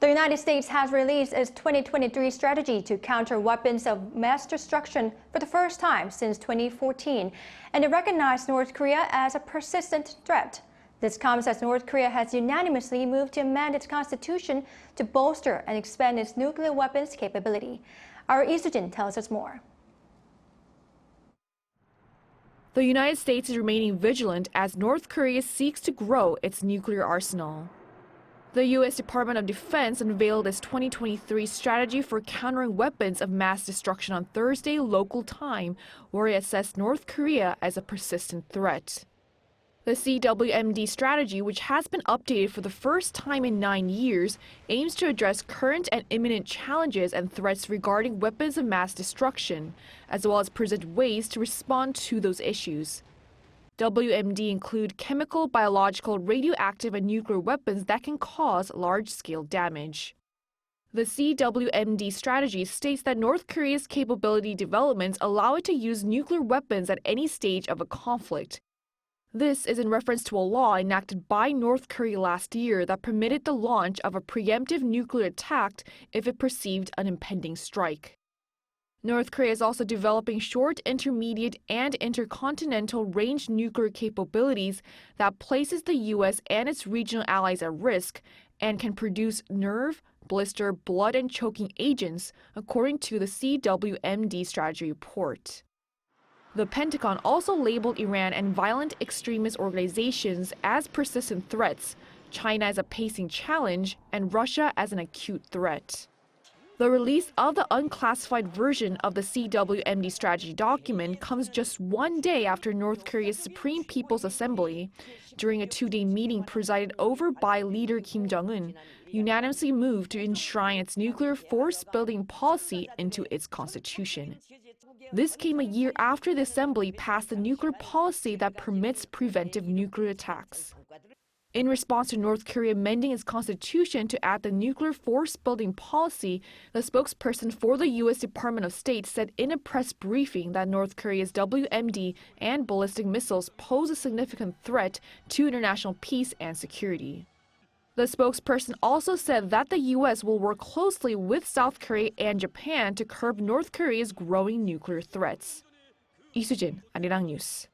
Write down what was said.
The United States has released its 2023 strategy to counter weapons of mass destruction for the first time since 2014, and it recognized North Korea as a persistent threat. This comes as North Korea has unanimously moved to amend its constitution to bolster and expand its nuclear weapons capability. Our Lee Soo-jin tells us more. The United States is remaining vigilant as North Korea seeks to grow its nuclear arsenal. The U.S. Department of Defense unveiled its 2023 strategy for countering weapons of mass destruction on Thursday local time, where it assessed North Korea as a persistent threat. The CWMD strategy, which has been updated for the first time in 9 years, aims to address current and imminent challenges and threats regarding weapons of mass destruction, as well as present ways to respond to those issues. WMD include chemical, biological, radioactive, and nuclear weapons that can cause large-scale damage. The CWMD strategy states that North Korea's capability developments allow it to use nuclear weapons at any stage of a conflict. This is in reference to a law enacted by North Korea last year that permitted the launch of a preemptive nuclear attack if it perceived an impending strike. North Korea is also developing short, intermediate, and intercontinental range nuclear capabilities that places the U.S. and its regional allies at risk and can produce nerve, blister, blood, and choking agents, according to the CWMD Strategy report. The Pentagon also labeled Iran and violent extremist organizations as persistent threats, China as a pacing challenge, and Russia as an acute threat. The release of the unclassified version of the CWMD strategy document comes just 1 day after North Korea's Supreme People's Assembly, during a 2-day meeting presided over by leader Kim Jong-un, unanimously moved to enshrine its nuclear force-building policy into its constitution. This came a year after the Assembly passed a nuclear policy that permits preventive nuclear attacks. In response to North Korea amending its constitution to add the nuclear force-building policy, the spokesperson for the U.S. Department of State said in a press briefing that North Korea's WMD and ballistic missiles pose a significant threat to international peace and security. The spokesperson also said that the U.S. will work closely with South Korea and Japan to curb North Korea's growing nuclear threats. Lee Soo-jin, Arirang News.